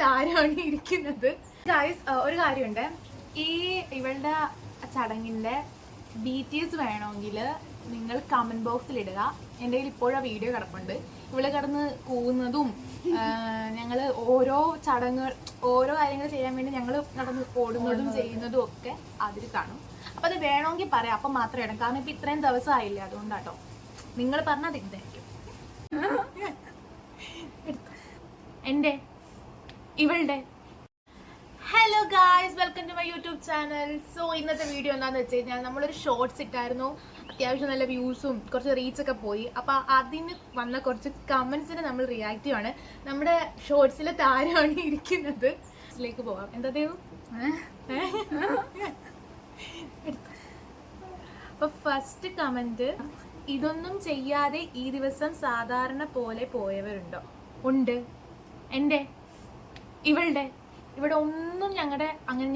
താരമാണ് ഇരിക്കുന്നത്. ഗൈസ്, ഒരു കാര്യമുണ്ട്. ഇവളുടെ ചടങ്ങിന്റെ BTS വേണമെങ്കിൽ നിങ്ങൾ കമന്റ് ബോക്സിൽ ഇടുക. എൻ്റെ കയ്യിൽ ഇപ്പോഴും ആ വീഡിയോ കിടപ്പുണ്ട്. ഇവള് കിടന്ന് കൂവുന്നതും ഞങ്ങള് ഓരോ ചടങ്ങുകൾ ഓരോ കാര്യങ്ങൾ ചെയ്യാൻ വേണ്ടി ഞങ്ങൾ നടന്ന് ഓടുന്നതും ചെയ്യുന്നതും ഒക്കെ അതിൽ കാണും. അപ്പൊ അത് വേണമെങ്കിൽ പറയാം, അപ്പൊ മാത്രമേ ഇടാം. കാരണം ഇപ്പൊ ഇത്രയും ദിവസം ആയില്ലേ, അതുകൊണ്ടാട്ടോ. നിങ്ങൾ പറഞ്ഞത് ഇതായിരിക്കും. എന്റെ ഇവളുടെ hello guys, welcome to my YouTube channel. So ഇന്നത്തെ വീഡിയോ എന്താന്ന് വെച്ച് കഴിഞ്ഞാൽ നമ്മളൊരു ഷോർട്സ് ഇട്ടായിരുന്നു. അത്യാവശ്യം നല്ല വ്യൂസും കുറച്ച് റീച്ചൊക്കെ പോയി. അപ്പൊ അതിന് വന്ന കുറച്ച് കമന്റ്സിന് നമ്മൾ റിയാക്ട് ചെയ്യുവാണ്. നമ്മുടെ ഷോർട്സിലെ താരമാണ് ഇരിക്കുന്നത്. ിലേക്ക് പോവാം. എന്താ ദേവു? അപ്പൊ ഫസ്റ്റ് കമന്റ്, ഇതൊന്നും ചെയ്യാതെ ഈ ദിവസം സാധാരണ പോലെ പോയവരുണ്ടോ? ഉണ്ട്. എന്റെ ഇവളുടെ ഇവിടെ ഒന്നും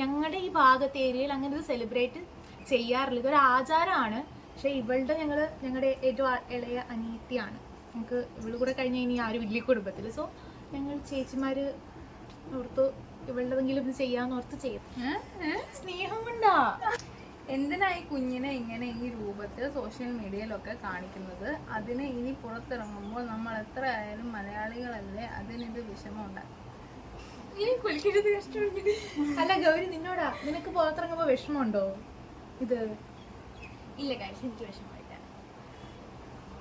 ഞങ്ങളുടെ ഈ ഭാഗത്തെ ഏരിയയിൽ അങ്ങനെ ഇത് സെലിബ്രേറ്റ് ചെയ്യാറില്ല. ഇതൊരു ആചാരമാണ്. പക്ഷെ ഇവളുടെ ഞങ്ങളുടെ ഏറ്റവും ഇളയ അനിയത്തിയാണ്. നമുക്ക് ഇവള് കൂടെ കഴിഞ്ഞ ഇനി ആരും വലിയ കുടുംബത്തിൽ. സോ ഞങ്ങൾ ചേച്ചിമാര് ഓർത്തു ഇവളുടെതെങ്കിലും ഇത് ചെയ്യാന്ന് ഓർത്ത് ചെയ്യും. സ്നേഹം കൊണ്ടാ. എന്തിനായി കുഞ്ഞിനെ ഇങ്ങനെ ഈ രൂപത്തിൽ സോഷ്യൽ മീഡിയയിലൊക്കെ കാണിക്കുന്നത്? അതിന് ഇനി പുറത്തിറങ്ങുമ്പോൾ നമ്മൾ എത്ര ആയാലും മലയാളികളല്ലേ, അതിനിത് വിഷമമുണ്ടാകും. അല്ല ഗൗരി, നിനക്ക് പുറത്തിറങ്ങുമ്പോ വിഷമമുണ്ടോ? ഇത് ഇല്ല കാര്യം, എനിക്ക് വിഷമമില്ല.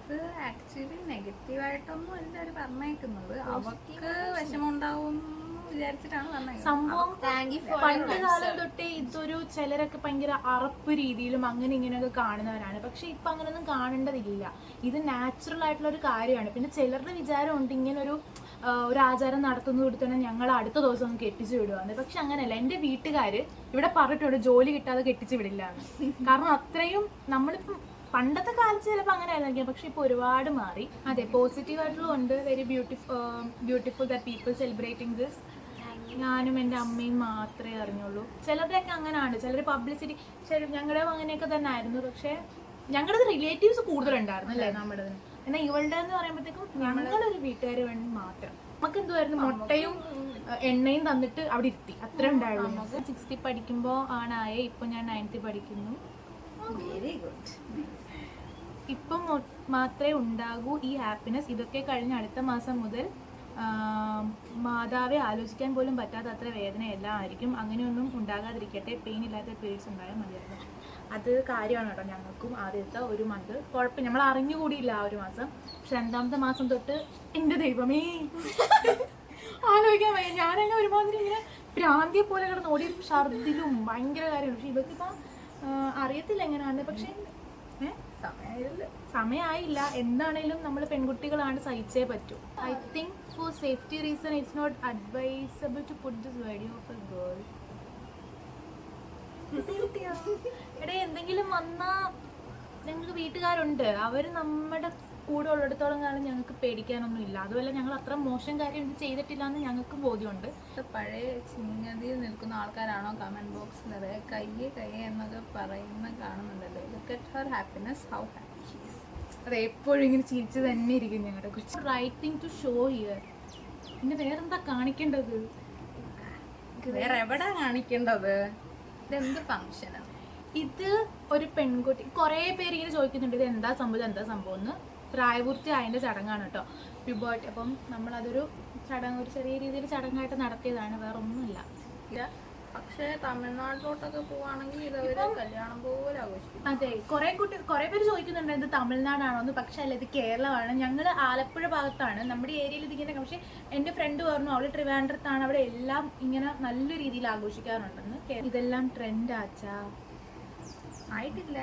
ഇത് ആക്ച്വലി നെഗറ്റീവായിട്ടൊന്നും അല്ല അവര് പറഞ്ഞേക്കുന്നത്. അവർക്ക് വിഷമമുണ്ടാവും വിചാരിച്ചിട്ടാണ് പറഞ്ഞത്. സംഭവം പണ്ട് കാലം തൊട്ടേ ഇതൊരു ചിലരൊക്കെ ഭയങ്കര അറപ്പ് രീതിയിലും അങ്ങനെ ഇങ്ങനെയൊക്കെ കാണുന്നവരാണ്. പക്ഷെ ഇപ്പൊ അങ്ങനെയൊന്നും കാണേണ്ടതില്ല. ഇത് നാച്ചുറൽ ആയിട്ടുള്ള ഒരു കാര്യമാണ്. പിന്നെ ചിലരുടെ വിചാരമുണ്ട് ഇങ്ങനെ ഒരു ആചാരം നടത്തുന്നത് കൊണ്ട് തന്നെ ഞങ്ങൾ അടുത്ത ദിവസം ഒന്ന് കെട്ടിച്ചു വിടുവാന്ന്. പക്ഷെ അങ്ങനെയല്ല. എന്റെ വീട്ടുകാര് ഇവിടെ പറഞ്ഞിട്ടുണ്ട് ജോലി കിട്ടാതെ കെട്ടിച്ചു വിടില്ലാന്ന്. കാരണം അത്രയും നമ്മളിപ്പം പണ്ടത്തെ കാലത്ത് ചിലപ്പോൾ അങ്ങനെ ആയിരുന്നിരിക്കാം, പക്ഷെ ഇപ്പൊ ഒരുപാട് മാറി. അതെ, പോസിറ്റീവ് ആയിട്ടുള്ളതുണ്ട്. Very beautiful that people celebrating this. ഞാനും എൻ്റെ അമ്മയും മാത്രമേ അറിഞ്ഞുള്ളൂ. ചിലരുടെയൊക്കെ അങ്ങനെയാണ്, ചിലർ പബ്ലിസിറ്റി. ഞങ്ങളുടെ അങ്ങനെയൊക്കെ തന്നെ ആയിരുന്നു. പക്ഷെ ഞങ്ങളുടെ റിലേറ്റീവ്സ് കൂടുതലുണ്ടായിരുന്നു അല്ലേ നമ്മുടെ. എന്നാൽ ഇവളുടെ എന്ന് പറയുമ്പോഴത്തേക്കും ഞങ്ങളൊരു വീട്ടുകാർ വേണ്ടി മാത്രം. നമുക്ക് എന്തുവായിരുന്നു, മുട്ടയും എണ്ണയും തന്നിട്ട് അവിടെ ഇരുത്തി, അത്ര ഉണ്ടായുള്ളൂ. നമുക്ക് 60 പഠിക്കുമ്പോൾ ആണായേ. ഇപ്പൊ ഞാൻ 9th പഠിക്കുന്നു. Very good. ഇപ്പം മാത്രമേ ഉണ്ടാകൂ ഈ ഹാപ്പിനെസ്. ഇതൊക്കെ കഴിഞ്ഞ് അടുത്ത മാസം മുതൽ മാതാവെ ആലോചിക്കാൻ പോലും പറ്റാത്ത അത്ര വേദനയെല്ലാം ആയിരിക്കും. അങ്ങനെയൊന്നും ഉണ്ടാകാതിരിക്കട്ടെ. പെയിൻ ഇല്ലാത്ത പീരീഡ്സ് ഉണ്ടായാൽ മതിയായിരുന്നു. അത് കാര്യമാണ് കേട്ടോ. ഞങ്ങൾക്കും ആദ്യത്തെ ഒരു മന്ത് കുഴപ്പം നമ്മൾ അറിഞ്ഞുകൂടിയില്ല ആ ഒരു മാസം. പക്ഷെ 2ാമത്തെ മാസം തൊട്ട് എൻ്റെ ദൈവമേ ആലോചിക്കാൻ വയ്യ. ഞാനെന്നെ ഒരുമാതിരി ഇങ്ങനെ ഭ്രാന്തിയെ പോലെ കിടന്ന് ഓടി ഛർദിലും ഭയങ്കര കാര്യമാണ്. പക്ഷെ ഇവക്കിപ്പം അറിയത്തില്ല എങ്ങനെയാണ്. പക്ഷെ സമയമായില്ല. എന്താണേലും നമ്മൾ പെൺകുട്ടികളാണ്, സഹിച്ചേ പറ്റൂ. I think for safety reason it's not advisable to put this video of a girl. എടേ, എന്തെങ്കിലും വന്നാ ഞങ്ങൾക്ക് വീട്ടുകാരുണ്ട്. അവര് നമ്മുടെ കൂടെ ഉള്ളിടത്തോളം കാലം ഞങ്ങൾക്ക് പേടിക്കാനൊന്നും ഇല്ല. അതുമല്ല ഞങ്ങൾ അത്ര മോശം കാര്യം ഇത് ചെയ്തിട്ടില്ല എന്ന് ഞങ്ങൾക്ക് ബോധ്യമുണ്ട്. പഴയ ചിങ്ങതിയിൽ നിൽക്കുന്ന ആൾക്കാരാണോ കമന്റ് ബോക്സിൽ കയ്യെ എന്നൊക്കെ പറയുന്ന കാണുന്നുണ്ടല്ലോ. Look at her happiness, how happy she is. അത് എപ്പോഴും ഇങ്ങനെ ചിരിച്ചു തന്നെ ഇരിക്കും ഞങ്ങളുടെ കുറിച്ച്. Writing to show here. പിന്നെ വേറെന്താ കാണിക്കേണ്ടത്? വേറെ എവിടെ കാണിക്കേണ്ടത്? ഇതെന്ത് ഫംഗ്ഷനാണ് ഇത്? ഒരു പെൺകുട്ടി കുറെ പേര് ഇങ്ങനെ ചോദിക്കുന്നുണ്ട് ഇത് എന്താ സംഭവം എന്ന്. പ്രായപൂർത്തി ആയതിന്റെ ചടങ്ങാണ് കേട്ടോ, പ്യൂബർട്ടി. അപ്പം നമ്മളതൊരു ചടങ്ങ്, ഒരു ചെറിയ രീതിയിൽ ചടങ്ങായിട്ട് നടത്തിയതാണ്, വേറെ ഒന്നുമില്ല. പക്ഷെ തമിഴ്നാട്ടിലോട്ടൊക്കെ പോവാണെങ്കിൽ ഇതവര് കല്യാണം പോലെ ആഘോഷിക്കും. അതെ, കുറെ പേര് ചോദിക്കുന്നുണ്ട് ഇത് തമിഴ്നാടാണോ എന്ന്. പക്ഷെ അല്ല, ഇത് കേരളമാണ്. ഞങ്ങൾ ആലപ്പുഴ ഭാഗത്താണ്. നമ്മുടെ ഏരിയയിൽ ഇതിങ്ങനെ. പക്ഷെ എൻ്റെ ഫ്രണ്ട് പറഞ്ഞു അവള് ട്രിവാൻഡ്രത്താണ്, അവിടെ എല്ലാം ഇങ്ങനെ നല്ല രീതിയിൽ ആഘോഷിക്കാറുണ്ടെന്ന്. ഇതെല്ലാം ട്രെൻഡ് ആച്ചാ ആയിട്ടില്ല,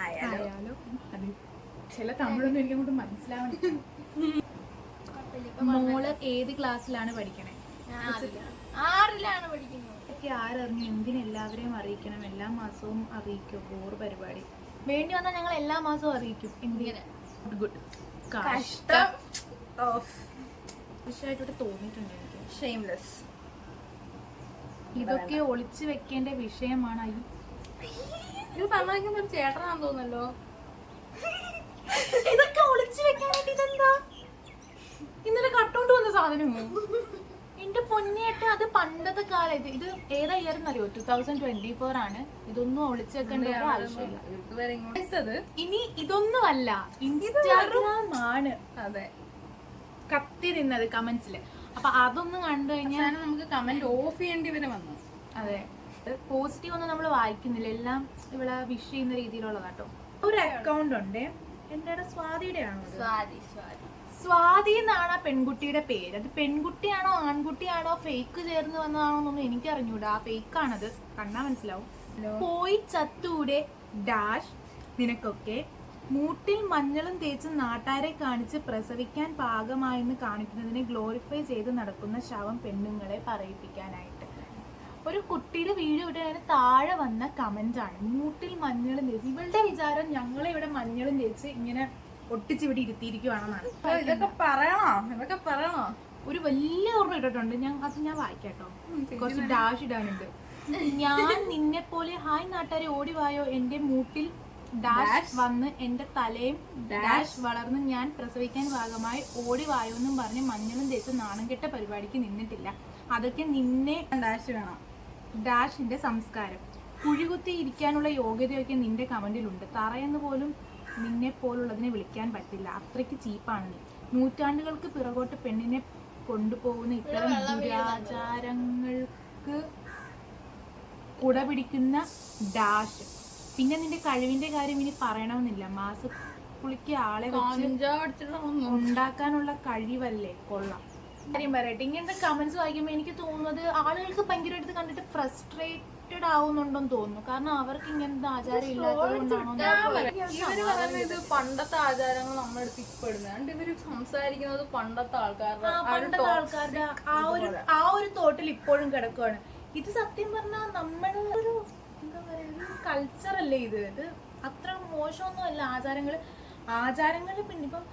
ആയാലോ. അതെ, ചില തമിഴൊന്നും എനിക്ക് അങ്ങോട്ട് മനസ്സിലാവണില്ല. മോള് ഏത് ക്ലാസ്സിലാണ് പഠിക്കണേ? 6ലാണ് പഠിക്കുന്നത്. ഒക്കെ ആരറിഞ്ഞു? എന്തിനെല്ലാവരെയും അറിയിക്കണം? എല്ലാ മാസവും അറിയിക്കും. ബോറ് പരിപാടി. വേണ്ടി വന്നാൽ ഞങ്ങൾ എല്ലാ മാസവും അറിയിക്കും. എന്തിനെ? ഗുഡ്. കഷ്ടം. വിഷയമായിട്ട് തോന്നിയിട്ടുണ്ട് എനിക്ക്. ഷെയിംലെസ്. ഇതൊക്കെ ഒളിച്ചു വെക്കേണ്ട വിഷയമാണ്. ഇത് പറഞ്ഞ ഒരു ചേട്ടനാന്ന് തോന്നല്ലോ. ഇതൊക്കെ ഒളിച്ചു വെക്കാനായിട്ട് ഇതെന്താ? ഇന്നലെ കട്ടോണ്ട് വന്ന സാധനമോ? എന്റെ പൊന്നിയേട്ട അത് പണ്ടത്തെ കാലം. ഇത് ഏതാ ഇയർ എന്നറിയോ? 2024 ആണ്. ഇതൊന്നും ഒളിച്ചു വെക്കേണ്ട ഒരു ആവശ്യമില്ല. ഇനി ഇതൊന്നുമല്ല, ഇൻസ്റ്റാഗ്രാം ആണ് അതെ കത്തി നിന്നത് കമന്റ്സില്. അപ്പൊ അതൊന്നും കണ്ടു കഴിഞ്ഞാൽ നമുക്ക് കമന്റ് ഓഫ് ചെയ്യേണ്ടി വരെ വന്നു. അതെ, പോസിറ്റീവ് ഒന്നും നമ്മൾ വായിക്കുന്നില്ല, എല്ലാം ഇവിടെ വിഷ് ചെയ്യുന്ന രീതിയിലുള്ളതാട്ടോ. ഒരു അക്കൗണ്ട് ഉണ്ട്, എന്താണ് സ്വാതിയുടെ ആണോ? സ്വാതി എന്നാണ് ആ പെൺകുട്ടിയുടെ പേര്. അത് പെൺകുട്ടിയാണോ ആൺകുട്ടിയാണോ ഫേക്ക് ചേർന്ന് വന്നതാണോ എന്നൊന്നും എനിക്ക് അറിഞ്ഞൂടാ. ആ ഫേക്ക് ആണത്, കണ്ടാ മനസ്സിലാവും. പോയി ചത്തൂടെ ഡാഷ് നിനക്കൊക്കെ, മൂട്ടിൽ മഞ്ഞളും തേച്ച് നാട്ടാരെ കാണിച്ച് പ്രസവിക്കാൻ പാകമായെന്ന് കാണിക്കുന്നതിനെ ഗ്ലോറിഫൈ ചെയ്ത് നടക്കുന്ന ശവം പെണ്ണുങ്ങളെ പറയിപ്പിക്കാനായിട്ട്. ഒരു കുട്ടിയുടെ വീഡിയോ ഇട്ട് താഴെ വന്ന കമന്റ് ആണ് മൂട്ടിൽ മഞ്ഞളും തേച്ച്. ഇവളുടെ വിചാരം ഞങ്ങളെ ഇവിടെ മഞ്ഞളും തേച്ച് ഇങ്ങനെ ഒട്ടിച്ച് ഇവിടെ ഇരുത്തിയിരിക്കുവാണെന്നാണ്. ഇതൊക്കെ പറയണോ? ഒരു വലിയ ഓർമ്മ ഇട്ടിട്ടുണ്ട്, അത് ഞാൻ വായിക്കാട്ടോ. കുറച്ച് ഡാഷ് ഇടാനുണ്ട്. ഞാൻ നിന്നെ പോലെ ഹായ് നാട്ടാരെ ഓടിവായോ, എന്റെ മൂട്ടിൽ ഡാഷ് വന്ന് എന്റെ തലയും ഡാഷ് വളർന്ന് ഞാൻ പ്രസവിക്കാൻ ഭാഗമായി ഓടിവായോ എന്നും പറഞ്ഞ് മഞ്ഞളും തേച്ച് നാണം കെട്ട പരിപാടിക്ക് നിന്നിട്ടില്ല. അതൊക്കെ നിന്നെ ഡാഷ് വേണം. ഡാഷിന്റെ സംസ്കാരം. കുഴികുത്തി ഇരിക്കാനുള്ള യോഗ്യതയൊക്കെ നിന്റെ കമന്റിലുണ്ട്. തറയെന്ന് പോലും നിന്നെ പോലുള്ളതിനെ വിളിക്കാൻ പറ്റില്ല, അത്രയ്ക്ക് ചീപ്പാണ് നീ. നൂറ്റാണ്ടുകൾക്ക് പിറകോട്ട് പെണ്ണിനെ കൊണ്ടുപോകുന്ന ഇത്തരം ദുരാചാരങ്ങൾക്ക് കുടപിടിക്കുന്ന ഡാഷ്. പിന്നെ നിന്റെ കഴിവിന്റെ കാര്യം ഇനി പറയണമെന്നില്ല. മാസക്കുളിക്ക് ആളെ വെച്ച് ഉണ്ടാക്കാനുള്ള കഴിവല്ലേ, കൊള്ളാം. കാര്യം പറയട്ടെ, ഇങ്ങനത്തെ കമന്റ്സ് വായിക്കുമ്പോൾ എനിക്ക് തോന്നുന്നത് ആളുകൾക്ക് ഭയങ്കരമായിട്ട് കണ്ടിട്ട് ഫ്രസ്ട്രേറ്റഡ് ആവുന്നുണ്ടെന്ന് തോന്നുന്നു. കാരണം അവർക്ക് ഇങ്ങനത്തെ ആചാരം ഇല്ലാത്തതുകൊണ്ടാണോ? ഇത് പണ്ടത്തെ ആചാരങ്ങൾ നമ്മളെടുത്ത് ഇപ്പൊ ഇടുന്നുണ്ട്. ഇവര് സംസാരിക്കുന്നത് പണ്ടത്തെ ആൾക്കാരുടെ ആ ഒരു തോട്ടിൽ ഇപ്പോഴും കിടക്കുവാണ്. ഇത് സത്യം പറഞ്ഞാൽ നമ്മുടെ ഒരു എന്താ പറയുക കൾച്ചർ അല്ലേ ഇത് അത്ര മോശമൊന്നും അല്ല. ആചാരങ്ങൾ പിന്നെ ഇപ്പം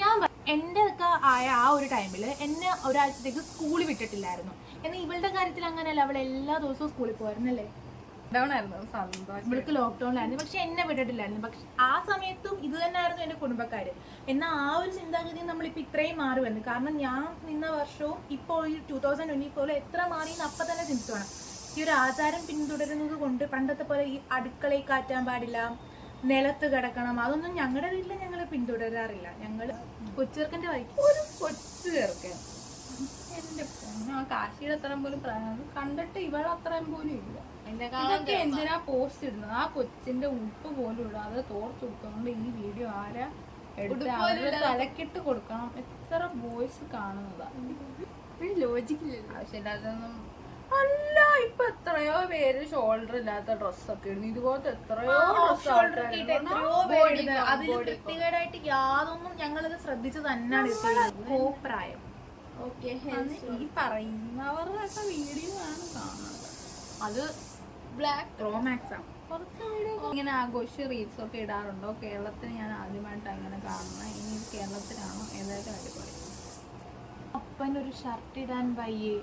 ഞാൻ എന്റെ ഒക്കെ ആയ ആ ഒരു ടൈമില് എന്നെ ഒരാഴ്ചത്തേക്ക് സ്കൂളിൽ വിട്ടിട്ടില്ലായിരുന്നു. എന്നാൽ ഇവളുടെ കാര്യത്തിൽ അങ്ങനെയല്ല, അവൾ എല്ലാ ദിവസവും സ്കൂളിൽ പോയിരുന്നല്ലേ. ഇവൾക്ക് ലോക്ക്ഡൌണിലായിരുന്നു, പക്ഷെ എന്നെ വിട്ടിട്ടില്ലായിരുന്നു. പക്ഷെ ആ സമയത്തും ഇത് തന്നെയായിരുന്നു എന്റെ കുടുംബക്കാര്. എന്നാൽ ആ ഒരു ചിന്താഗതി നമ്മളിപ്പോ ഇത്രയും മാറി വന്നു. കാരണം ഞാൻ നിന്ന വർഷവും ഇപ്പോൾ ഈ 2024 എത്ര മാറിയെന്ന് അപ്പൊ തന്നെ ചിന്തിച്ചു വേണം. ഈ ഒരു ആചാരം പിന്തുടരുന്നത് കൊണ്ട് പണ്ടത്തെ പോലെ ഈ അടുക്കളയിൽ കാറ്റാൻ പാടില്ല, നിലത്ത് കിടക്കണം, അതൊന്നും ഞങ്ങളുടെ വീട്ടിൽ ഞങ്ങൾ പിന്തുടരാറില്ല. ഞങ്ങള് കൊച്ചുചേർക്കന്റെ വായിക്കും. ഒരു കൊച്ചു ചേർക്കൻ എന്റെ ആ കാശിയുടെ അത്രയും പോലും കണ്ടിട്ട് ഇവളെ അത്രയും പോലും ഇല്ല. ഇതൊക്കെ എന്തിനാ പോസ്റ്റ് ഇടുന്നത്? ആ കൊച്ചിന്റെ ഉപ്പ് പോലും ഇടാതെ തോർത്തെടുത്തോണ്ട് ഈ വീഡിയോ ആരാ എടുത്ത് തലക്കിട്ട് കൊടുക്കണം? എത്ര ബോയ്സ് കാണുന്നതാ? ലോജിക്കില്ല, ആവശ്യമില്ലാതൊന്നും അല്ല. ഇപ്പൊ എത്രയോ പേര് ഷോൾഡർ ഇല്ലാത്ത ഡ്രസ്സൊക്കെ ഇടുന്നു. ഇതുപോലത്തെ എത്രയോ അതിൽ വൃത്തികേടായിട്ട് യാതൊന്നും ഞങ്ങളത് ശ്രദ്ധിച്ചു തന്നെയാണ്. കോപ്രായം ഈ പറയുന്നവരുടെ വീഡിയോ ആണ് കാണുന്നത്. അത് ബ്ലാക്ക് പ്രോമാക്സ് ആണ്. ഇങ്ങനെ ആഘോഷ റീൽസ് ഒക്കെ ഇടാറുണ്ടോ? കേരളത്തിൽ ഞാൻ ആദ്യമായിട്ട് അങ്ങനെ കാണുന്നത്. ഇനി കേരളത്തിലാണോ ഏതായാലും അടിപൊളി. അപ്പനൊരു ഷർട്ട് ഇടാൻ വയ്യേ.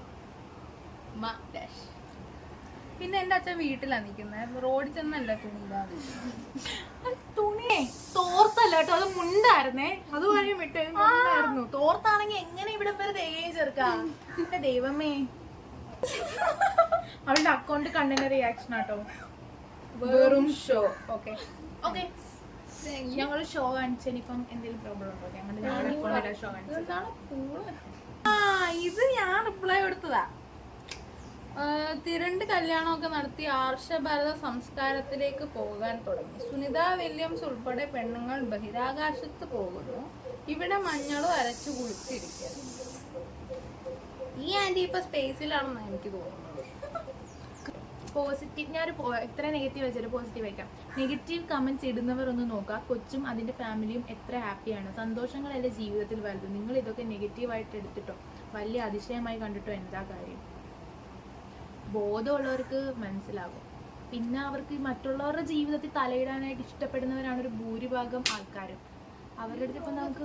പിന്നെ എന്റെ അച്ഛൻ വീട്ടിലാ നിക്കുന്നത്, റോഡിൽ ചെന്നല്ല തുണിയെ തോർത്തല്ല കേട്ടോ, അത് മുണ്ടായിരുന്നേ. അത് വഴി വിട്ടായിരുന്നു. തോർത്താണെങ്കി എങ്ങനെ ഇവിടെ വരെ തേയും ചേർക്കാം. എന്റെ ദൈവമേ, അവളുടെ അക്കൗണ്ട് കണ്ടതിന്റെ റിയാക്ഷൻ ആട്ടോ. വെറും ഷോ. ഓക്കെ ഞങ്ങള് ഷോ കാണിച്ചതിനിപ്പം എന്തെങ്കിലും പ്രോബ്ലം ഉണ്ടോ? ഞങ്ങളുടെ അക്കൗണ്ടിലെ ഷോ കാണിച്ചത്. ഇത് ഞാൻ റിപ്ലൈ കൊടുത്തതാ. തിരണ്ട് കല്യാണമൊക്കെ നടത്തി ആർഷഭാരത സംസ്കാരത്തിലേക്ക് പോകാൻ തുടങ്ങി. സുനിത വില്യംസ് ഉൾപ്പെടെ പെണ്ണുങ്ങൾ ബഹിരാകാശത്ത് പോകുന്നു. ഇവിടെ മഞ്ഞളും അരച്ചു കുളിച്ചിരിക്കുന്നു. ഈ ആന്റി ഇപ്പൊ സ്പേസിലാണെന്ന് എനിക്ക് തോന്നുന്നത്. പോസിറ്റീവ്, ഞാനൊരു എത്ര നെഗറ്റീവ് വെച്ചാൽ പോസിറ്റീവ് വയ്ക്കാം. നെഗറ്റീവ് കമന്റ്സ് ഇടുന്നവർ ഒന്ന് നോക്കുക. കൊച്ചും അതിന്റെ ഫാമിലിയും എത്ര ഹാപ്പിയാണ്. സന്തോഷങ്ങളല്ലേ ജീവിതത്തിൽ വലുത്. നിങ്ങൾ ഇതൊക്കെ നെഗറ്റീവായിട്ട് എടുത്തിട്ടോ വലിയ അതിശയമായി കണ്ടിട്ടോ എന്താ കാര്യം? ബോധമുള്ളവർക്ക് മനസ്സിലാകും. പിന്നെ അവർക്ക് മറ്റുള്ളവരുടെ ജീവിതത്തിൽ തലയിടാനായിട്ട് ഇഷ്ടപ്പെടുന്നവരാണ് ഒരു ഭൂരിഭാഗം ആൾക്കാരും. അവരുടെ അടുത്ത് ഇപ്പം നമുക്ക്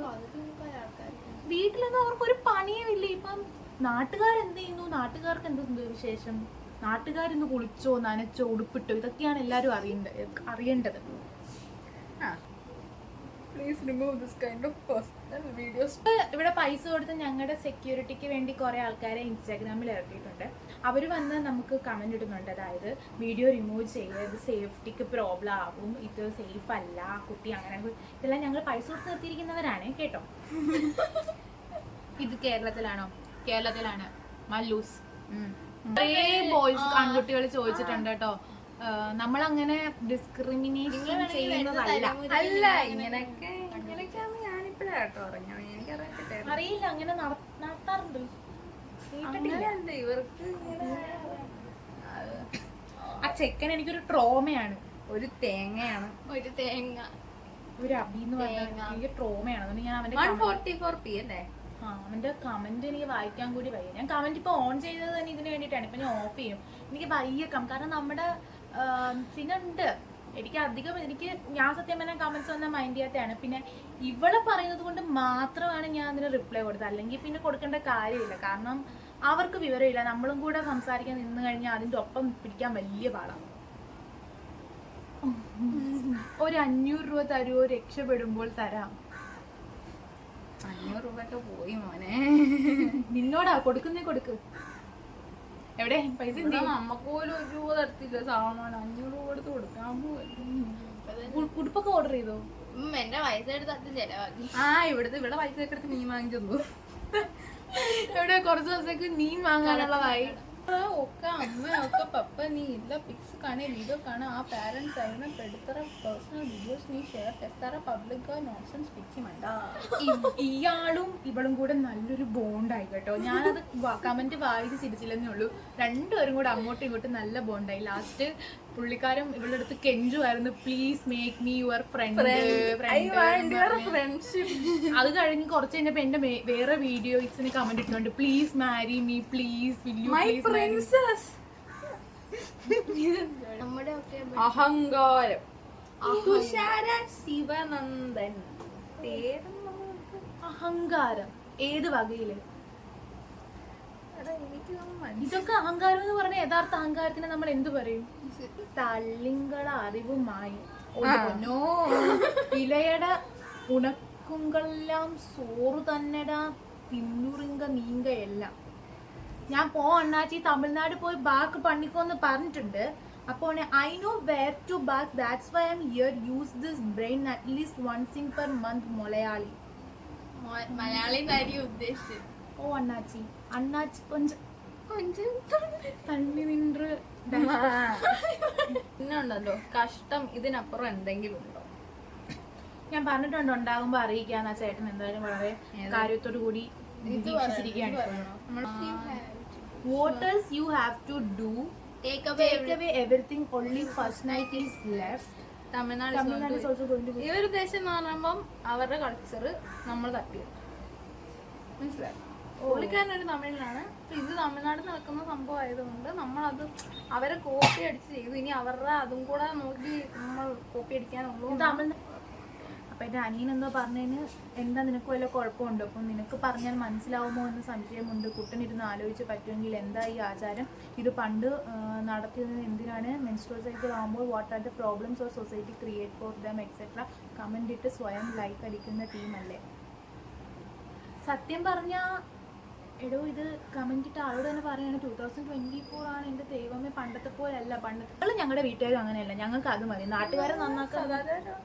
വീട്ടിലൊന്നും അവർക്കൊരു പണിയുമില്ല. ഇപ്പം നാട്ടുകാരെന്ത് ചെയ്യുന്നു, നാട്ടുകാർക്ക് എന്ത് വിശേഷം, നാട്ടുകാരിന്ന് കുളിച്ചോ നനച്ചോ ഉടുപ്പിട്ടോ, ഇതൊക്കെയാണ് എല്ലാവരും അറിയേണ്ടത്. Please remove this kind of personal videos. ഇവിടെ പൈസ കൊടുത്ത് ഞങ്ങളുടെ സെക്യൂരിറ്റിക്ക് വേണ്ടി കുറെ ആൾക്കാരെ ഇൻസ്റ്റാഗ്രാമിൽ ഇറക്കിയിട്ടുണ്ട്. അവർ വന്ന് നമുക്ക് കമന്റ് ഇടുന്നുണ്ട്, അതായത് വീഡിയോ റിമൂവ് ചെയ്യുക, ഇത് സേഫ്റ്റിക്ക് പ്രോബ്ലം ആവും, ഇത് സേഫ് അല്ല, കുട്ടി അങ്ങനെ. ഇതെല്ലാം ഞങ്ങൾ പൈസ കൊടുത്ത് നിർത്തിയിരിക്കുന്നവരാണ് കേട്ടോ. ഇത് കേരളത്തിലാണോ? കേരളത്തിലാണ്. മല്ലൂസ് ബോയ്സ് ആൺകുട്ടികൾ ചോദിച്ചിട്ടുണ്ട് കേട്ടോ. നമ്മളങ്ങനെ ഡിസ്ക്രിമിനേഷൻ ചെയ്യുന്നതല്ല. അല്ല, ഇങ്ങനെയൊക്കെയാന്ന് ഞാനിപ്പോഴാട്ടോ അറിഞ്ഞു. എനിക്കറിയട്ടെ, അറിയില്ല, അങ്ങനെ നടത്താറുണ്ട്. അങ്ങനെയുണ്ട് ഇവർക്ക്. ആ ചെക്കൻ എനിക്കൊരു ട്രോമയാണ്, ഒരു തേങ്ങയാണ്, ഒരു തേങ്ങ, ഒരു അബി എന്ന് പറഞ്ഞാൽ എനിക്ക് ട്രോമയാണ്. അതുകൊണ്ട് ഞാൻ അവന്റെ 144p അല്ലേ? അവന്റെ കമന്റ് എനിക്ക് വായിക്കാൻ കൂടി വയ്യ. ഞാൻ കമന്റ് ഇപ്പൊ ഓൺ ചെയ്തത് തന്നെ ഇതിന് വേണ്ടിയിട്ടാണ്. ഇപ്പൊ ഞാൻ ഓഫ് ചെയ്യും. എനിക്ക് വയ്യക്കാം, കാരണം നമ്മുടെ പിന്നെ ഉണ്ട് എനിക്ക് ഞാൻ സത്യം പറഞ്ഞാൽ കമന്റ്സ് വന്നാൽ മൈൻഡ് ചെയ്യാത്തതാണ്. പിന്നെ ഇവളെ പറയുന്നത് കൊണ്ട് മാത്രമാണ് ഞാൻ അതിന് റിപ്ലൈ കൊടുത്തത്. അല്ലെങ്കിൽ പിന്നെ കൊടുക്കേണ്ട കാര്യമില്ല, കാരണം അവർക്ക് വിവരമില്ല. നമ്മളും കൂടെ സംസാരിക്കാൻ നിന്ന് കഴിഞ്ഞാൽ അതിന്റെ ഒപ്പം പിടിക്കാൻ വലിയ പാടാണ്. ഒരു 500 രൂപ തരുമോ? രക്ഷപ്പെടുമ്പോൾ തരാം. 500 രൂപയൊക്കെ പോയി മോനെ. നിന്നോടാ കൊടുക്കുന്നേ, കൊടുക്ക്. എവിടെ പൈസ? നമ്മക്ക് പോലും 1 രൂപ തരത്തില്ല സാധനം. 500 രൂപ എടുത്ത് കൊടുക്കാൻ പോലും. ഉടുപ്പൊക്കെ ഓർഡർ ചെയ്തോ? എന്റെ പൈസ എടുത്ത് ചെലവാക്കി. ഇവിടെ പൈസ ഒക്കെ എടുത്ത് മീൻ വാങ്ങിച്ചു. ഇവിടെ കുറച്ച് ദിവസത്തേക്ക് മീൻ വാങ്ങാനുള്ളതായി. ഒക്കെ അമ്മയൊക്കെ പപ്പ നീ ഇല്ല പിക്സ് കാണേ വീഡിയോ കാണാ ആ പാരന്റ്സ് ആയിരുന്നു പെടുത്തറ പേഴ്സണൽ വീഡിയോസ് നീ ഷെയർ തെത്തറ പബ്ലിക് നോൺസെൻസ് പിക്സ് വേണ്ട. ഇയാളും ഇവളും കൂടെ നല്ലൊരു ബോണ്ടായി കേട്ടോ. ഞാനത് കമന്റ് വായിച്ച് ചിരിച്ചില്ലെന്നേ ഉള്ളൂ. രണ്ടുപേരും കൂടെ അങ്ങോട്ടും ഇങ്ങോട്ടും നല്ല ബോണ്ടായി. ലാസ്റ്റ് പുള്ളിക്കാരൻ ഇവളുടെ അടുത്ത് കെഞ്ചുമായിരുന്നു, please make me your friend. അത് കഴിഞ്ഞ് കുറച്ച് കഴിഞ്ഞപ്പോ എന്റെ വേറെ വീഡിയോസിന് കമന്റ് ഇട്ടുകൊണ്ട്, please marry me, please will you please. അഹങ്കാരം. തുഷാര ശിവനന്ദൻ. അഹങ്കാരം ഏത് വകയില്? ഇതൊക്കെ അഹങ്കാരം എന്ന് പറഞ്ഞ യഥാർത്ഥ അഹങ്കാരത്തിന് നമ്മൾ എന്തു പറയും? തള്ളിങ്കള അറിവുമായി ഇലയുടെ ഉണക്കുങ്കെല്ലാം സോറ് തന്നെടാ തിന്നുറിങ്ക നീങ്കയെല്ലാം. ഞാൻ അണ്ണാച്ചി തമിഴ്നാട് പോയി ബാക്ക് പണിക്കോന്ന് പറഞ്ഞിട്ടുണ്ട്. അപ്പോൾ I know where to back, that's why I am here. Use this brain at least once in per month. Malayali ഉദ്ദേശിച്ചു. ഓ അണ്ണാച്ചി കൊഞ്ചം തള്ളി നിன்று പിന്നെ ഉണ്ടല്ലോ കഷ്ടം. ഇതിനപ്പുറം എന്തെങ്കിലും ഉണ്ടോ? ഞാൻ പറഞ്ഞിട്ടുണ്ട്, ഉണ്ടാകുമ്പോ അറിയിക്കാന്ന്. ആ ചേട്ടൻ എന്തായാലും വളരെ കാര്യത്തോടു കൂടി നിരീക്ഷിച്ചിരിക്കുകയാണ്. What else you have to do? Take away everything. Only first night is left. Tamil Nadu is also going to be. ഈ ഒരു ദേശം എന്ന് പറയുമ്പം അവരുടെ കൾച്ചർ നമ്മൾ തട്ടിയെടുക്കും. മനസ്സിലായി? പുള്ളിക്കാരനൊരു തമിഴിലാണ്. ഇത് തമിഴ്നാട്ടിൽ നടക്കുന്ന സംഭവം ആയതുകൊണ്ട് നമ്മളത് അവരെ കോപ്പി അടിച്ച് ചെയ്തു. ഇനി അവരുടെ അതും കൂടെ നോക്കി നമ്മൾ കോപ്പി അടിക്കാനുള്ളൂ. അപ്പൊ എന്റെ അനിയൻ എന്തോ പറഞ്ഞതിന് എന്താ നിനക്ക് വല്ല കുഴപ്പമുണ്ടോ? അപ്പം നിനക്ക് പറഞ്ഞാൽ മനസ്സിലാവുമോ എന്ന് സംശയമുണ്ട്. കുട്ടനിരുന്ന് ആലോചിച്ച് പറ്റുമെങ്കിൽ എന്താ ഈ ആചാരം? ഇത് പണ്ട് നടത്തിയത് എന്തിനാണ്? മെൻസ്ട്രുവൽ സൈക്കിൾ ആകുമ്പോൾ what are the problems of society create for them etcetera. Comment ഇട്ട് സ്വയം ലൈക്ക് അടിക്കുന്ന ടീമല്ലേ? സത്യം പറഞ്ഞ എടോ, ഇത് കമന്റ് ഇട്ട ആളോട് തന്നെ പറയാണ് 2024 ആണ്. എന്റെ ദൈവമേ, പണ്ടത്തെ പോലെ അല്ല. പണ്ടത്തെ ഞങ്ങളുടെ വീട്ടുകാരും അങ്ങനെയല്ല. ഞങ്ങൾക്ക് അത് മതി. നാട്ടുകാരെ നന്നാക്കാൻ.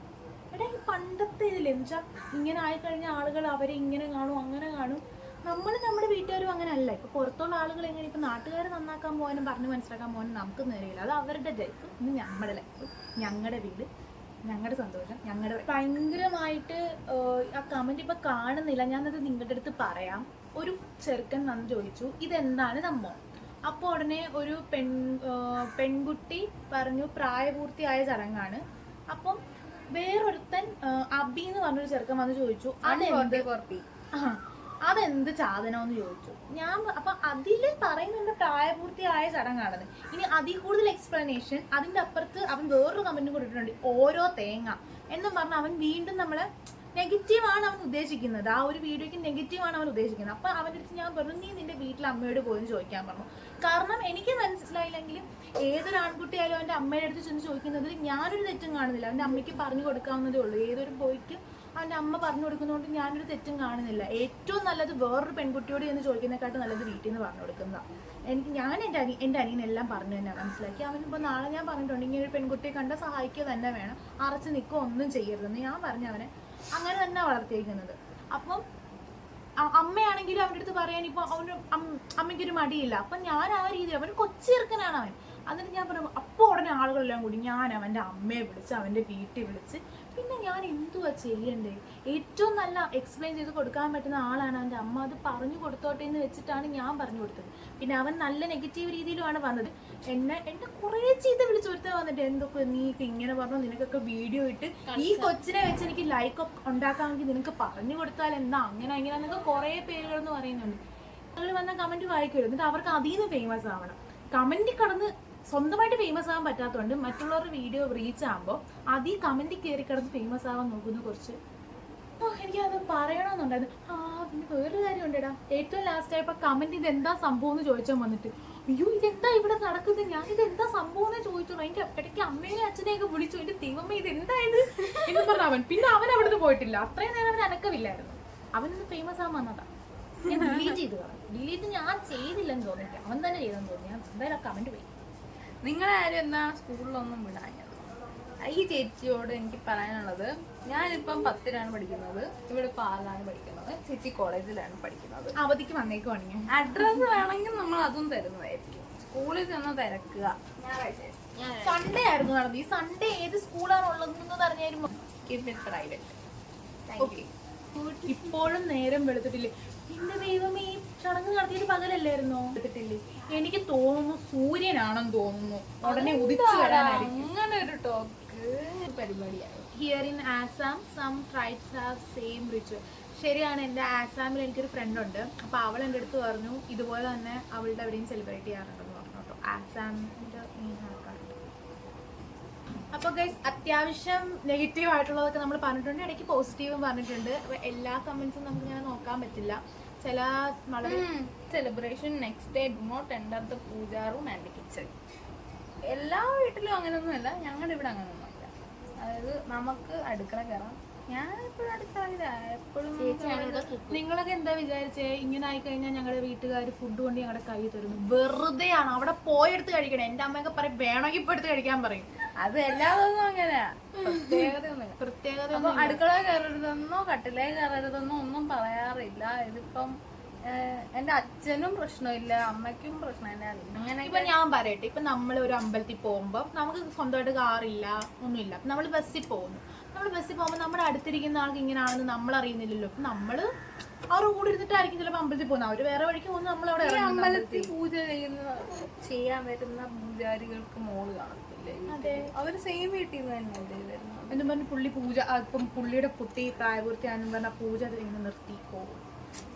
എടാ, ഈ പണ്ടത്തെ ഇതില്ലേ എന്നുവെച്ചാൽ ഇങ്ങനെ ആയിക്കഴിഞ്ഞ ആളുകൾ അവരെ ഇങ്ങനെ കാണും അങ്ങനെ കാണും. നമ്മുടെ വീട്ടുകാരും അങ്ങനെ അല്ല. ഇപ്പൊ പുറത്തുള്ള ആളുകൾ എങ്ങനെ ഇപ്പൊ നാട്ടുകാരെ നന്നാക്കാൻ പോകാനും പറഞ്ഞ് മനസ്സിലാക്കാൻ പോകാനും നമുക്ക് നേരെയില്ല. അത് അവരുടെ ലൈഫ്, ഇത് നമ്മുടെ ലൈഫ്, ഞങ്ങളുടെ വീട്, ഞങ്ങളുടെ സന്തോഷം, ഞങ്ങളുടെ. ഭയങ്കരമായിട്ട് ആ കമന്റ് ഇപ്പൊ കാണുന്നില്ല. ഞാനത് നിങ്ങളുടെ അടുത്ത് പറയാം. ഒരു ചെറുക്കൻ വന്ന് ചോദിച്ചു ഇതെന്താണ് സംഭവം. അപ്പോൾ ഉടനെ ഒരു പെൺകുട്ടി പറഞ്ഞു പ്രായപൂർത്തിയായ ചടങ്ങാണ്. അപ്പം വേറൊരുത്തൻ അബി എന്ന് പറഞ്ഞൊരു ചെറുക്കൻ വന്ന് ചോദിച്ചു അതെന്ത് സാധനമെന്ന് ചോദിച്ചു. ഞാൻ അപ്പൊ അതില് പറയുന്നുണ്ട് പ്രായപൂർത്തിയായ ചടങ്ങാണെന്ന്. ഇനി അതിൽ കൂടുതൽ എക്സ്പ്ലനേഷൻ അതിന്റെ അപ്പുറത്ത് അവൻ വേറൊരു കമന്റും കൊടുത്തിട്ടുണ്ട്, ഓരോ തേങ്ങ എന്നും പറഞ്ഞ് അവൻ വീണ്ടും നമ്മളെ നെഗറ്റീവാണ് അവൻ ഉദ്ദേശിക്കുന്നത്. ആ ഒരു വീഡിയോക്ക് നെഗറ്റീവാണ് അവൻ ഉദ്ദേശിക്കുന്നത്. അപ്പൊ അവൻ്റെ അടുത്ത് ഞാൻ പറഞ്ഞു, നീ നിന്റെ വീട്ടിൽ അമ്മയോട് പോയി ചോദിക്കാൻ പറഞ്ഞു. കാരണം എനിക്ക് മനസ്സിലായില്ലെങ്കിലും ഏതൊരു ആൺകുട്ടിയായാലും അവൻ്റെ അമ്മയുടെ അടുത്ത് ചെന്ന് ചോദിക്കുന്നതിൽ ഞാനൊരു തെറ്റും കാണുന്നില്ല. അവൻ്റെ അമ്മയ്ക്ക് പറഞ്ഞു കൊടുക്കാവുന്നതേ ഉള്ളൂ. ഏതൊരു ബോയ്ക്ക് അവൻ്റെ അമ്മ പറഞ്ഞു കൊടുക്കുന്നതുകൊണ്ട് ഞാനൊരു തെറ്റും കാണുന്നില്ല. ഏറ്റവും നല്ലത് വേറൊരു പെൺകുട്ടിയോട് എന്ന് ചോദിക്കുന്നതിനെക്കാട്ടും നല്ലത് വീട്ടിൽ നിന്ന് പറഞ്ഞു കൊടുക്കുന്നതാണ്. ഞാൻ എൻ്റെ അനിയനെല്ലാം പറഞ്ഞു തന്നെ മനസ്സിലാക്കി. അവനിപ്പോൾ നാളെ ഞാൻ പറഞ്ഞിട്ടുണ്ട് ഇങ്ങനെ ഒരു പെൺകുട്ടിയെ കണ്ട സഹായിക്കുക തന്നെ വേണം, അറച്ച് നിൽക്കുക ഒന്നും ചെയ്യരുതെന്ന് ഞാൻ പറഞ്ഞു അവനെ അങ്ങനെ തന്നെ വളർത്തിയിരിക്കുന്നത്. അപ്പം അമ്മയാണെങ്കിലും അവൻ്റെ അടുത്ത് പറയാൻ ഇപ്പോൾ അവന് അമ്മയ്ക്കൊരു മടിയില്ല. അപ്പം ഞാൻ ആ രീതിയിൽ അവൻ കൊച്ചിറക്കനാണ് അവൻ. എന്നിട്ട് ഞാൻ പറഞ്ഞു അപ്പോൾ ഉടനെ ആളുകളെല്ലാം കൂടി ഞാൻ അവൻ്റെ അമ്മയെ വിളിച്ച് അവൻ്റെ വീട്ടിൽ വിളിച്ച് പിന്നെ ഞാൻ എന്തുവാ ചെയ്യണ്ടേ? ഏറ്റവും നല്ല എക്സ്പ്ലെയിൻ ചെയ്ത് കൊടുക്കാൻ പറ്റുന്ന ആളാണ് അവൻ്റെ അമ്മ. അത് പറഞ്ഞു കൊടുത്തോട്ടെ എന്ന് വെച്ചിട്ടാണ് ഞാൻ പറഞ്ഞു കൊടുത്തത്. പിന്നെ അവൻ നല്ല നെഗറ്റീവ് രീതിയിലുമാണ് വന്നത്. എന്നെ കുറേ ചീത്ത വിളിച്ച് ഒരുത്തൻ വന്നിട്ട് എന്തൊക്കെ നീ ഇങ്ങനെ പറഞ്ഞു, നിനക്കൊക്കെ വീഡിയോ ഇട്ട് ഈ കൊച്ചിനെ വെച്ച് എനിക്ക് ലൈക്ക് ഉണ്ടാക്കാമെങ്കിൽ നിനക്ക് പറഞ്ഞു കൊടുത്താൽ എന്താ അങ്ങനെ എന്നൊക്കെ കുറേ പേരുകളെന്ന് പറയുന്നുണ്ട്. അവർ വന്ന കമന്റ് വായിക്കുമല്ലോ, എന്നിട്ട് അവർക്ക് അതിൽ നിന്ന് ഫേമസ് ആവണം. കമന്റിൽ കടന്ന് സ്വന്തമായിട്ട് ഫേമസ് ആവാൻ പറ്റാത്തതുകൊണ്ട് മറ്റുള്ളവരുടെ വീഡിയോ റീച്ച് ആകുമ്പോൾ അതീ കമന്റിൽ കയറി കിടന്ന് ഫേമസ് ആവാൻ നോക്കുന്ന കുറച്ച് എനിക്കത് പറയണമെന്നുണ്ടായിരുന്നു. പിന്നെ വേറൊരു കാര്യം ഉണ്ടേടാ, ഏറ്റവും ലാസ്റ്റ് ആയപ്പോൾ കമന്റ് ഇതെന്താ സംഭവം എന്ന് ചോദിച്ചാൽ വന്നിട്ട് അയ്യോ ഇതെന്താ ഇവിടെ നടക്കുന്നത്, ഞാൻ ഇതെന്താ സംഭവം എന്ന് ചോദിച്ചോളൂ. അതിന്റെ ഇടയ്ക്ക് അമ്മേനെ അച്ഛനെയൊക്കെ വിളിച്ചു എന്റെ ദൈവമേ ഇതെന്തായത് എന്ന് പറഞ്ഞ അവൻ പിന്നെ അവൻ അവിടുന്ന് പോയിട്ടില്ല. അത്രയും നേരം അവൻ അനക്കമില്ലായിരുന്നു. അവനൊന്ന് ഫേമസ് ആവാൻ വന്നതാ. ഞാൻ ഡിലീറ്റ് ചെയ്ത് കളഞ്ഞു. ഡിലീറ്റ് ഞാൻ ചെയ്തില്ലെന്ന് തോന്നില്ല, അവൻ തന്നെ ചെയ്തെന്ന് തോന്നി. ഞാൻ എന്തായാലും കമന്റ് പോയി. നിങ്ങളാരും എന്നാ സ്കൂളിലൊന്നും വിടാഞ്ഞത്? ഈ ചേച്ചിയോട് എനിക്ക് പറയാനുള്ളത്, ഞാനിപ്പം 10ലാണ് പഠിക്കുന്നത്, ഇവിടെ ഇപ്പോൾ 6ലാണ് പഠിക്കുന്നത്, ചേച്ചി കോളേജിലാണ് പഠിക്കുന്നത്. അവധിക്ക് വന്നേക്കുവാണെങ്കിൽ അഡ്രസ്സ് വേണമെങ്കിൽ നമ്മൾ അതും തരുന്നതായിരിക്കും. സ്കൂളിൽ ചെന്ന് തിരക്കുക. സൺഡേ ആയിരുന്നു നടന്നത്. ഈ സൺഡേ ഏത് സ്കൂളാണ് ഉള്ളതെന്ന് പറഞ്ഞായിരുന്നു. പ്രൈവറ്റ്. ഇപ്പോഴും നേരം വെളുത്തിട്ടില്ലേ? എന്റെ ദൈവമേ, ഈ ചടങ്ങ് നടത്തിയിട്ട് പകലല്ലായിരുന്നോ? എടുത്തിട്ടില്ലേ? എനിക്ക് തോന്നുന്നു സൂര്യനാണെന്ന് തോന്നുന്നു ഉടനെ ഉദിച്ചു വരാനായിരിക്കും. അങ്ങനെ ഒരു ടോക്ക് പരിപാടിയാണ്. Here in Assam some tribes have same ritual. ശരിയാണ്. എൻ്റെ ആസാമിൽ എനിക്കൊരു ഫ്രണ്ട് ഉണ്ട്. അപ്പോൾ അവൾ എൻ്റെ അടുത്ത് പറഞ്ഞു ഇതുപോലെ തന്നെ അവളുടെ എവിടെയും സെലിബ്രേറ്റ് ചെയ്യാറുണ്ടെന്ന് പറഞ്ഞു കേട്ടോ. ആസാമിൻ്റെ ഈ ആൾക്കാരുണ്ട്. അപ്പോൾ ഗൈസ് അത്യാവശ്യം നെഗറ്റീവ് ആയിട്ടുള്ളതൊക്കെ നമ്മൾ പറഞ്ഞിട്ടുണ്ട്, ഇടയ്ക്ക് പോസിറ്റീവും പറഞ്ഞിട്ടുണ്ട്. അപ്പോൾ എല്ലാ കമൻസും നമുക്ക് ഇങ്ങനെ നോക്കാൻ പറ്റില്ല. ചില വളരെ celebration next day do not enter the puja room and the kitchen. എല്ലാ വീട്ടിലും അങ്ങനെയൊന്നുമല്ല, ഞങ്ങളുടെ ഇവിടെ അങ്ങനെയൊന്നുമില്ല. അതായത് നമുക്ക് അടുക്കള കയറാം. ഞാൻ എപ്പോഴും അടുക്കളയില്ല, എപ്പോഴും. നിങ്ങളൊക്കെ എന്താ വിചാരിച്ചേ ഇങ്ങനെ ആയിക്കഴിഞ്ഞാൽ ഞങ്ങളുടെ വീട്ടുകാർ ഫുഡ് കൊണ്ട് ഞങ്ങളുടെ കൈ തരുന്നു? വെറുതെയാണ്. അവിടെ പോയെടുത്ത് കഴിക്കണം. എൻ്റെ അമ്മയൊക്കെ പറയും വേണമെങ്കിൽ ഇപ്പോൾ എടുത്ത് കഴിക്കാൻ പറയും. അത് എല്ലാതൊന്നും അങ്ങനെയാ. പ്രത്യേകത അടുക്കള കയറരുതെന്നോ കട്ടിലേ കയറരുതെന്നോ ഒന്നും പറയാറില്ല. ഇതിപ്പം എന്റെ അച്ഛനും പ്രശ്നമില്ല, അമ്മയ്ക്കും പ്രശ്നമില്ല. അങ്ങനെ ഇപ്പൊ ഞാൻ പറയട്ടെ, ഇപ്പൊ നമ്മൾ ഒരു അമ്പലത്തിൽ പോകുമ്പോ നമുക്ക് സ്വന്തമായിട്ട് കാറില്ല, ഒന്നുമില്ല. നമ്മൾ ബസ്സിൽ പോകുന്നു. നമ്മുടെ അടുത്തിരിക്കുന്ന ആൾക്ക് ഇങ്ങനെയാണെന്ന് നമ്മൾ അറിയുന്നില്ലല്ലോ. അപ്പൊ നമ്മള് ആ റോഡ് ഇരുന്നിട്ടായിരിക്കും ചിലപ്പോൾ അമ്പലത്തിൽ പോകുന്നത്. അവര് വേറെ വഴിക്ക് പോകുന്നു, നമ്മളവിടെ അമ്പലത്തിൽ പൂജ ചെയ്യാൻ വരുന്ന പൂജാരികൾക്ക് മോള് കാണത്തില്ലേ? അതെ, അവര് സെയിം വീട്ടിൽ നിന്ന് തന്നെ വരുന്നത്. എന്നും പറഞ്ഞ് പുള്ളി പൂജ ഇപ്പം പുള്ളിയുടെ കുട്ടി പ്രായപൂർത്തിയാണെന്ന് പറഞ്ഞാൽ പൂജ നിർത്തി പോകും.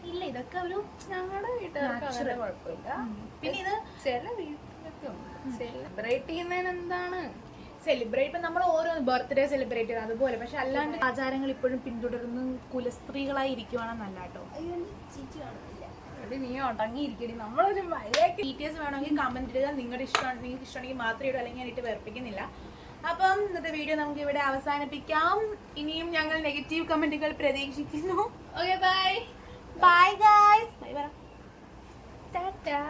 ഇല്ല, ഇതൊക്കെ ഒരു ഞങ്ങളുടെ വീട്ടുകാർക്ക് അങ്ങനെ കുഴപ്പമില്ല. പിന്നെ ഇത് ചില വീട്ടിലൊക്കെ ഉണ്ട് സെലിബ്രേറ്റ് ചെയ്യുന്നതിന് എന്താണ് സെലിബ്രേറ്റ്. ഇപ്പം നമ്മൾ ഓരോ ബർത്ത്ഡേ സെലിബ്രേറ്റ് ചെയ്യുന്നത് അതുപോലെ. പക്ഷെ അല്ലാണ്ട് ആചാരങ്ങൾ ഇപ്പോഴും പിന്തുടരുന്ന കുലസ്ത്രീകളായി ഇരിക്കുവാണെന്നല്ല കേട്ടോ. നീ ഉടങ്ങിയിരിക്കടി. നമ്മളൊരു ഡീറ്റെയിൽസ് വേണമെങ്കിൽ കമന്റ് ഇടുക. നിങ്ങൾക്ക് ഇഷ്ടമാണെങ്കിൽ മാത്രമേ ഇടൂ, അല്ലെങ്കിൽ ഞാൻ ഇട്ട് വെറുപ്പിക്കുന്നില്ല. അപ്പം ഇന്നത്തെ വീഡിയോ നമുക്ക് ഇവിടെ അവസാനിപ്പിക്കാം. ഇനിയും ഞങ്ങൾ നെഗറ്റീവ് കമന്റുകൾ പ്രതീക്ഷിക്കുന്നു. Okay, bye bye guys. Bye പറ. ടാറ്റാ.